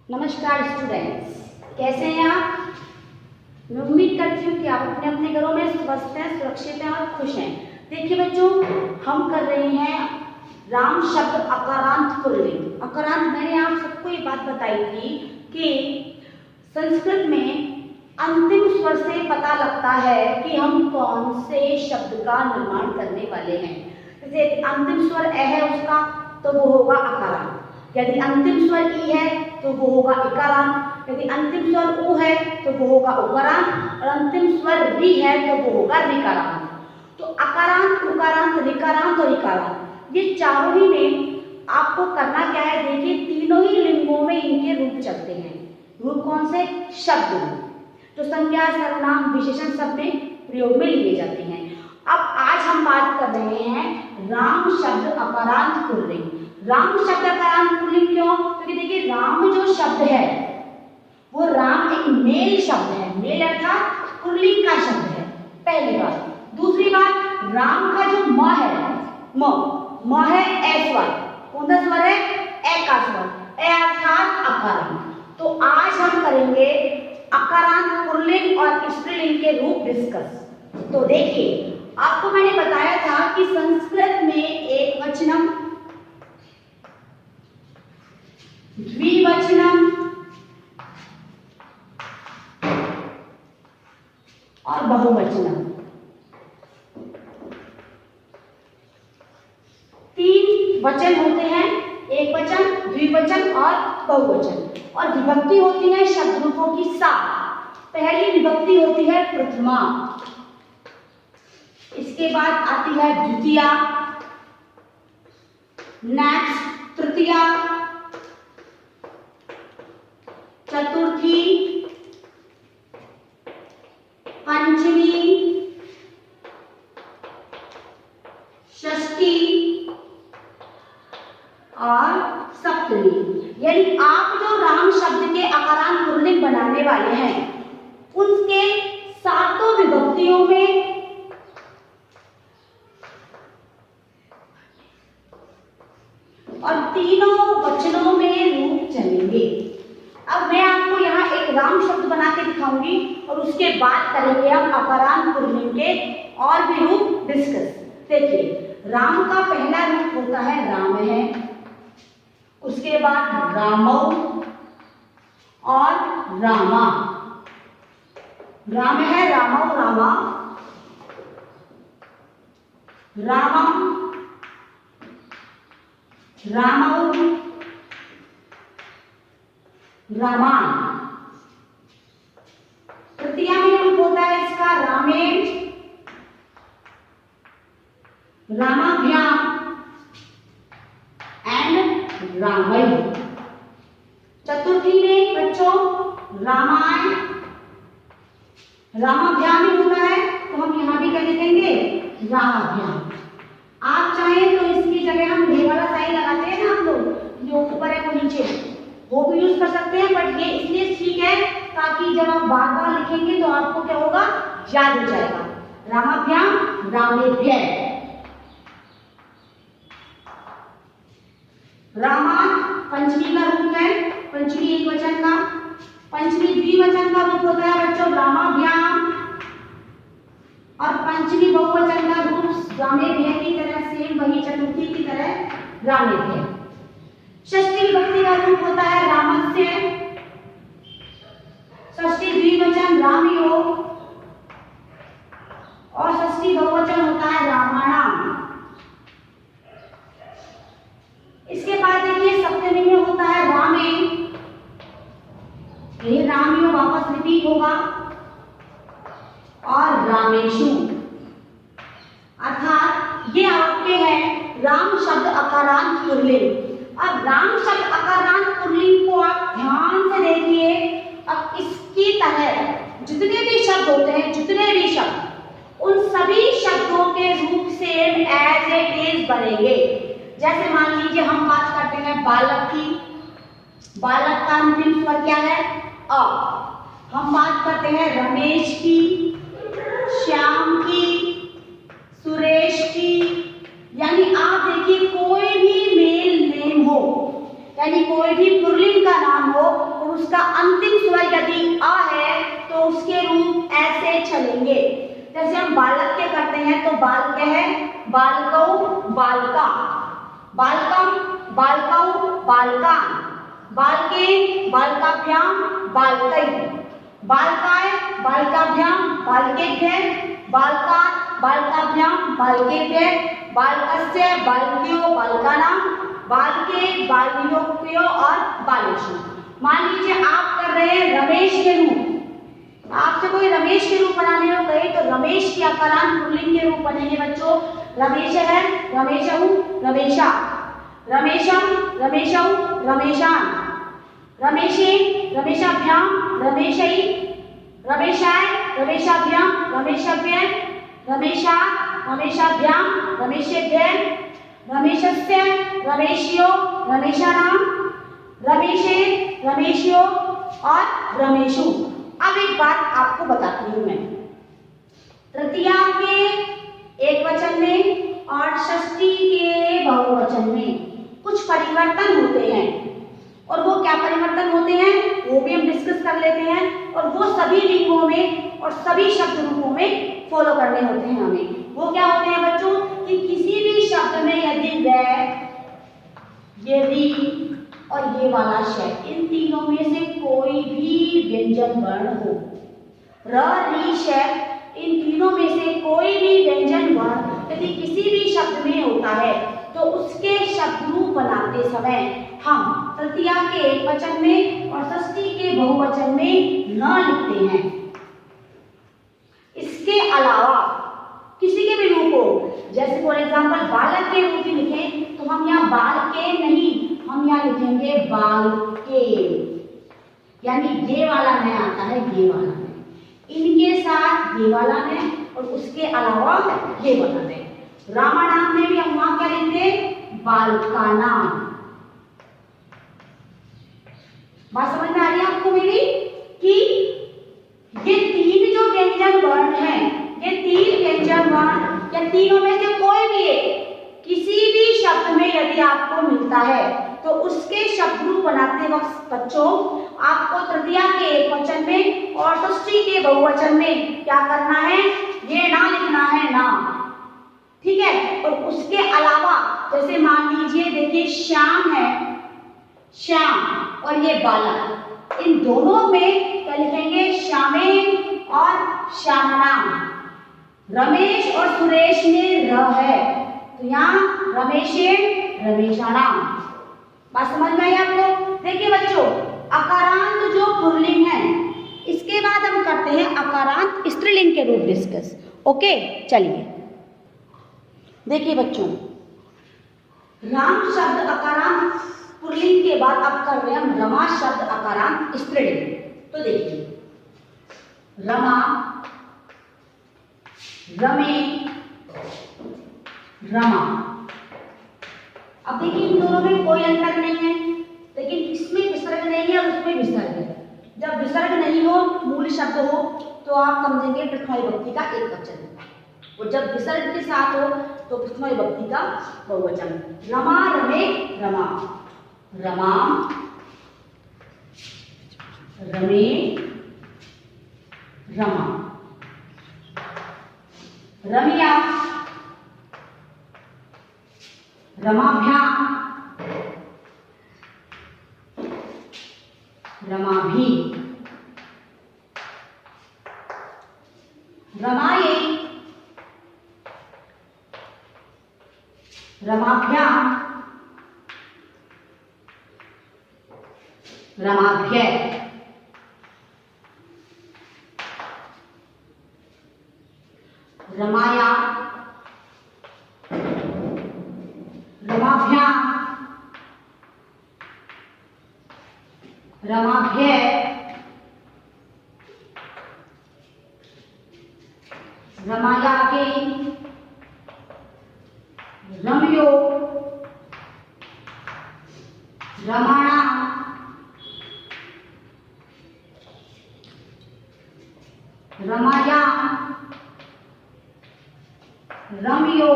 नमस्कार स्टूडेंट्स, कैसे हैं आप। मैं उम्मीद करती हूँ कि आप अपने अपने घरों में स्वस्थ हैं, सुरक्षित हैं और खुश हैं। देखिए बच्चों, हम कर रहे हैं राम शब्द अकारांत पुल्लिंग। अकारांत मैंने आप सबको ये बात बताई थी कि संस्कृत में अंतिम स्वर से पता लगता है कि हम कौन से शब्द का निर्माण करने वाले हैं। जैसे अंतिम स्वर ए है उसका, तो वो होगा अकारांत। यदि अंतिम स्वर ई है तो वो होगा इकारांत। यदि अंतिम स्वर उ है तो वो होगा उकारांत और अंतिम स्वर रि है तो वो होगा ऋकारांत। तो अकारांत, उकारांत, ऋकारांत और इकारांत, ये चारों ही में आपको करना क्या है। देखिए, तीनों ही लिंगों में इनके रूप चलते हैं। रूप कौन से? शब्द रूप, जो संज्ञा, सर्वनाम, विशेषण सब में प्रयोग में लिए जाते हैं। अब आज हम बात कर रहे हैं राम शब्द अकारांत पुल्लिंग। राम शब्द अकारांत पुल्लिंग क्यों? क्योंकि देखिए, राम जो शब्द है वो राम एक मेल शब्द है। मेल अर्थात पुल्लिंग का शब्द है, पहली बात। दूसरी बात, राम का जो म है, म है ए स्वर। कौन सा स्वर है? ए का स्वर। ए अर्थात अकारांत। तो आज हम करेंगे अकारांत पुल्लिंग और स्त्रीलिंग के रूप डिस्कस। तो देखिए, आपको मैंने बताया था कि संस्कृत में एक वचनम, द्विवचनम और बहुवचनम, तीन वचन होते हैं। एक वचन, द्विवचन और बहुवचन। और विभक्ति होती है शब्द रूपों की 7। पहली विभक्ति होती है प्रथमा, इसके बाद आती है द्वितीया, नेक्स्ट तृतीया, चतुर्थी, पंचमी, षष्ठी और सप्तमी। यानी आप जो राम शब्द के अकारांत पुल्लिंग बनाने वाले हैं, उसके सातों विभक्तियों में और तीनों वचनों में रूप चलेंगे। अब मैं आपको यहाँ एक राम शब्द बना के दिखाऊंगी और उसके बाद करेंगे हम अकारांत पुल्लिंग के और भी रूप डिस्कस। देखिए, राम का पहला रूप होता है राम है, उसके बाद रामौ और रामा। राम है, रामौ, रामा, रामम, रामौ, रामान। तृतीया में रूप होता है इसका रामेण, रामाभ्याम एंड रामई। चतुर्थी में बच्चों रामायण, रामाभ्याम ही होता है, तो हम यहां भी क्या लिखेंगे? रामाभ्याम। आप चाहें तो इसकी जगह हम ये वाला साइन लगाते हैं ना हम लोग, जो ऊपर है वो नीचे, वो भी यूज कर सकते हैं। बट ये इसलिए ठीक है ताकि जब आप बार बार लिखेंगे तो आपको क्या होगा? याद हो जाएगा। रामाभ्याम, रामेभ्य। रामान पंचमी का रूप है, पंचमी एक वचन का। पंचमी द्विवचन का रूप होता है बच्चों रामाभ्याम, और पंचमी बहुवचन का रूप रामेभ्य की तरह, सेम वही चतुर्थी की तरह रामेभ्य। षष्ठी विभक्ति का रूप होता है रामस्य, षष्ठी द्विवचन रामयो और षष्ठी बहुवचन होता है रामाणाम। इसके बाद देखिए, सप्तमी में होता है रामे, ये रामयो वापस रिपीट होगा, और रामेशु। अर्थात ये आपके हैं राम शब्द अकारांत पुल्लिंग। अब राम शब्द अकारांत पुल्लिंग को आप ध्यान से देखिए। अब इसकी तरह जितने भी शब्द होते हैं, जितने भी शब्द, उन सभी शब्दों के रूप सेम एज इट इज बनेंगे। जैसे मान लीजिए हम बात करते हैं बालक की, बालक का अंतिम स्वर क्या है? अ। हम बात करते हैं रमेश की, श्याम की, सुरेश की। यानी आप देखिए, कोई भी मेल नेम हो, यानी कोई भी पुल्लिंग का नाम हो, और उसका अंतिम स्वर यदि अ है तो उसके रूप ऐसे चलेंगे। जैसे हम बालक के करते हैं तो बाल क्या है, बालकौ बालका, बालकम बालकौ बालकान, बालके बालकाभ्याम बालकै, बालकाय बालकाभ्याम बालकेभ्यः, बालकान् बालकाभ्याम बालकेभ्यः, बालकस्य बालक्यो बालकानां, बालके बालयोक्यो और बालेषु। मान लीजिए आप कर रहे हैं रमेश के रूप, आपसे कोई रमेश के रूप बनाने को कहे तो रमेश के अकारांत पुल्लिंग के रूप बनेंगे बच्चों। रमेश है रमेशहु रमेशा, रमेशम रमेशौ रमेशान, रमेशे रमेशाभ्याम रमेशै, रमेशाय रमेशाभ्याम रमेशाभ्यः, रमेशा रमेशाभ्याम रमेशेभ्यः, रमेशस्य रमेशियो रमेशानां, रमेशे रमेशियो और रमेशु। अब एक बात आपको बताती हूँ मैं, तृतीया के एक वचन में और षष्ठी के बहुवचन में कुछ परिवर्तन होते हैं, और वो क्या परिवर्तन होते हैं वो भी हम डिस्कस कर लेते हैं, और वो सभी लिंगों में और सभी शब्द रूपों में फॉलो करने होते हैं हमें। वो क्या होते हैं बच्चों कि किसी भी शब्द में यदि वै, ये री और ये वाला श, इन तीनों में से कोई भी व्यंजन वर्ण हो, र री श, इन तीनों में से कोई भी व्यंजन वर्ण यदि किसी भी शब्द में होता है तो उसके शब्द रूप बनाते समय हम तृतीया के एक वचन में और षष्ठी के बहुवचन में न लिखते हैं। इसके अलावा किसी के भी रूप हो, जैसे फॉर एग्जाम्पल बालक के रूप में लिखें तो हम यहाँ बाल के नहीं, हम यहाँ लिखेंगे बाल के, यानी ये वाला न आता है, ये वाला न, इनके साथ ये वाला न और उसके अलावा ये वाला न। रामानाम में भी हम वहां क्या लिखते, बालका नाम। बात समझ में आ रही है आपको मेरी कि ये तीन जो व्यंजन वर्ण हैं, ये तीन व्यंजन वर्ण या तीनों में से कोई भी एक किसी भी शब्द में यदि आपको मिलता है तो उसके शब्द रूप बनाते वक्त बच्चों आपको तृतीया के एक वचन में और षष्ठी के बहुवचन में क्या करना है, ये ना लिखना है ना, ठीक है। और उसके अलावा जैसे मान लीजिए देखिए श्याम है, श्याम और ये बालक, इन दोनों में क्या लिखेंगे, श्यामे और श्यामनाम। रमेश और सुरेश में र है तो यहाँ रमेशे रमेशानाम। बात समझ में आई आपको। देखिए बच्चों अकारांत जो पुल्लिंग है, इसके बाद हम करते हैं अकारांत स्त्रीलिंग के रूप डिस्कस। ओके चलिए देखिए बच्चों, राम शब्द अकारांत पुल्लिंग के बाद अब कर रहे हैं हम रमा शब्द अकारांत स्त्रीलिंग। तो देखिए रमा, रमे, रमा। अब देखिए इन दोनों में कोई अंतर नहीं है, लेकिन इसमें विसर्ग नहीं है और उसमें विसर्ग है। जब विसर्ग नहीं हो, मूल शब्द हो, तो आप समझेंगे प्रथमा विभक्ति का एक वचन, और जब विसर्ग के साथ हो तो प्रथमा विभक्ति का बहुवचन। रमा, रमे, रमा, रमा, रमे, रमा, रमिया, रमाभ्याम, रमाभि, रमाये, रमाभ्याम, रमाभ्यः, रमाया, रमाभ्याम, रमाभ्यः, रमायागे, रमयो, रमाणा, रमाया, रमयो,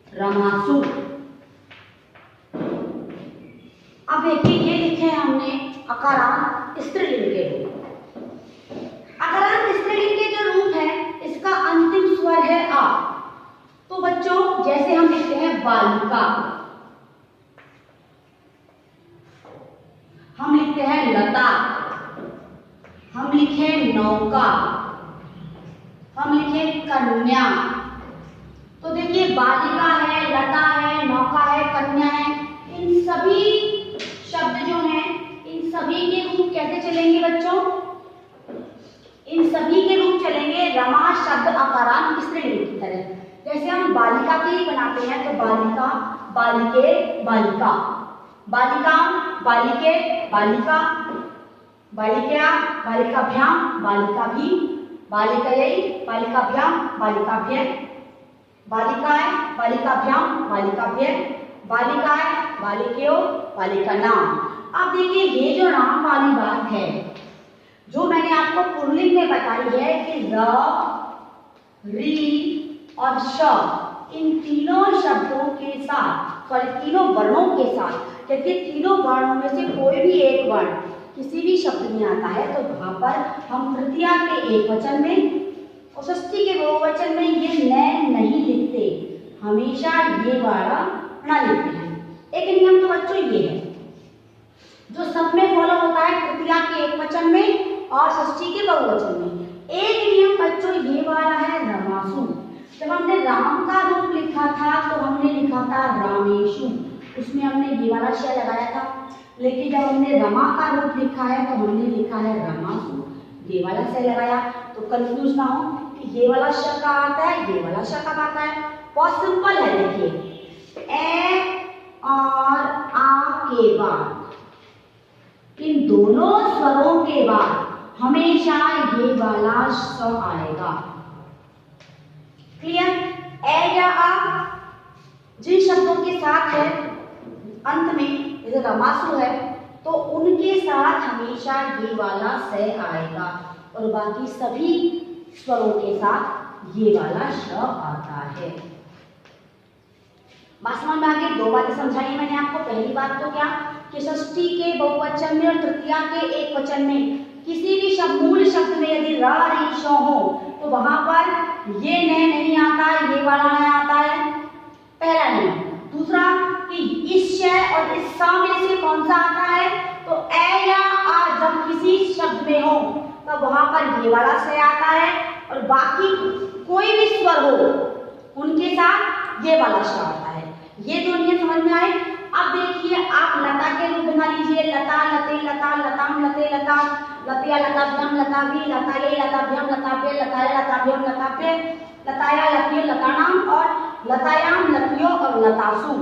रमासु। अब देखिए ये लिखे हैं हमने अकारांत स्त्रीलिंग के रूप। अकारांत स्त्रीलिंग के जो रूप है इसका अंतिम स्वर है आ। तो बच्चों जैसे हम लिखते हैं बालिका, हम लिखते हैं लता, हम लिखे नौका, हम लिखे कन्या। तो देखिए बालिका है, लता है, नौका है, कन्या है, इन सभी शब्द जो हैं इन सभी के रूप कैसे चलेंगे बच्चों? इन सभी के रूप चलेंगे रमा शब्द अकारांत स्त्रीलिंग की तरह। जैसे हम बालिका के लिए बनाते हैं तो बालिका, बालिके, बालिका, बालिका, बालिके, बालिका, बालिका, बालिकाभ्याम, बालिकाभी, बालिकयै, बालिकाभ्याम, बालिकाभ्य, बालिकाएं, बालिकाभ्याम, बालिकाभ्य, बालिकाएं, बालिकयो, बालिकानाम। अब देखिए ये जो नाम वाली बात है जो मैंने आपको पुल्लिंग में बताई है कि र, री और श इन तीनों शब्दों के साथ, सॉरी तीनों वर्णों के साथ, यदि तीनों वर्णों में से कोई भी एक वर्ण किसी भी शब्द में आता है तो वहां पर हम तृतीया के एक वचन में और षष्ठी के बहुवचन में ये न नहीं लिखते, हमेशा ये वाला न लिखते हैं। एक नियम तो बच्चों ये है जो सब में फॉलो होता है तृतीया के एक वचन में और षष्ठी के बहुवचन में। एक नियम बच्चों ये वाला है रमासु। जब हमने राम का रूप लिखा था तो हमने लिखा था रामेशु, उसमें हमने ये वाला श लगाया था। लेकिन जब हमने रमा का रूप लिखा है तो हमने लिखा है रमासु, ये वाला श लगाया। तो कंफ्यूज ना हो कि ये वाला श कब आता है, ये वाला श कब आता है। बहुत सिंपल है, देखिए ए और आ के बाद इन दोनों स्वरों के बाद हमेशा ये वाला श आएगा। क्लियर? ए या आ जिन शब्दों के साथ है अंत में, जैसे रमासु है तो उनके साथ हमेशा ये वाला स आएगा और बाकी सभी स्वरों के साथ ये वाला श आता है। बात समझ में आ गई? दो बातें समझाई मैंने आपको। पहली बात तो क्या कि षष्ठी के बहुवचन में और तृतीया के एक वचन में किसी भी शब्द, मूल शब्द में यदि रा, री, श हो तो वहां पर ये न नहीं आता, ये वाला न आता है, पहला नियम। दूसरा कि इस श और इस स में से कौन सा आता है, तो ए या आ जब किसी शब्द में हो तब वहां पर ये वाला स आता है और बाकी कोई भी स्वर हो उनके साथ ये वाला श आता है। ये दो नियम समझ में आए? अब देखिए आप लता के रूप बना लीजिए, लता, लते, लता, लताम, लते, लता, लतिया, लताभ्यम, लताभी, लताये, लताभ्यम, लताप्य, लताया, लताभ्यम, लताप्य, लताया, लतियो, लतानाम और लतायाम, लतियो और लतासु।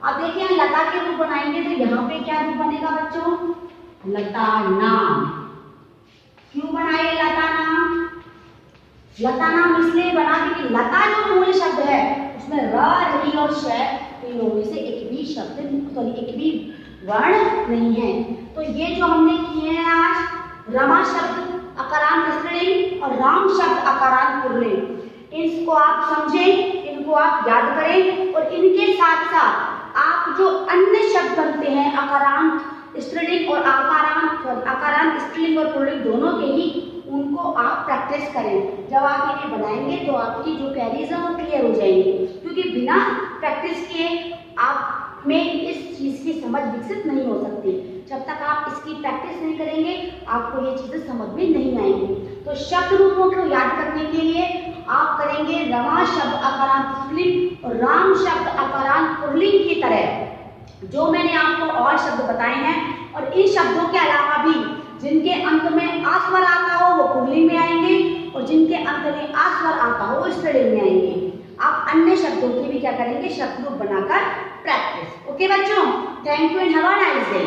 अब देखिए लता के रूप बनाएंगे तो यहाँ पे क्या रूप बनेगा बच्चों? लता नाम। क्यों बनाए लता नाम? लता नाम इसलिए बना क्योंकि लता जो मूल शब्द है उसमें र, री और श तीनों में से एक भी शब्द, सॉरी एक भी वर्ण नहीं है। तो ये जो हमने किए हैं आज रमा शब्द अकारांत स्त्रीलिंग और राम शब्द अकारांत पुल्लिंग, इसको आप समझें, इनको आप याद करें और इनके साथ साथ आप जो अन्य शब्द बनते हैं अकारांत स्त्रीलिंग और अकारांत स्त्रीलिंग और पुल्लिंग दोनों के ही, उनको आप प्रैक्टिस करें। जब आप इन्हें बनाएंगे तो आपकी जो क्वेरीज है वो क्लियर हो जाएंगी, क्योंकि बिना प्रैक्टिस किए आप में इस चीज़ की समझ विकसित नहीं हो सकती। जब तक आप इसकी प्रैक्टिस नहीं करेंगे आपको ये चीज़ें समझ में नहीं आएंगी। तो शब्द रूपों को याद करने के लिए आप करेंगे रमा शब्द अकारांत स्त्रीलिंग और राम शब्द अकारांत पुल्लिंग की तरह जो मैंने आपको और शब्द बताए हैं। और इन शब्दों के अलावा भी जिनके अंत में आ स्वर आता हो वो पुल्लिंग में आएंगे और जिनके अंत में आ स्वर आता हो वो स्त्रीलिंग में आएंगे। आप अन्य शब्दों की भी क्या करेंगे? शब्द रूप बनाकर प्रैक्टिस। ओके बच्चों, thank you and have a nice day.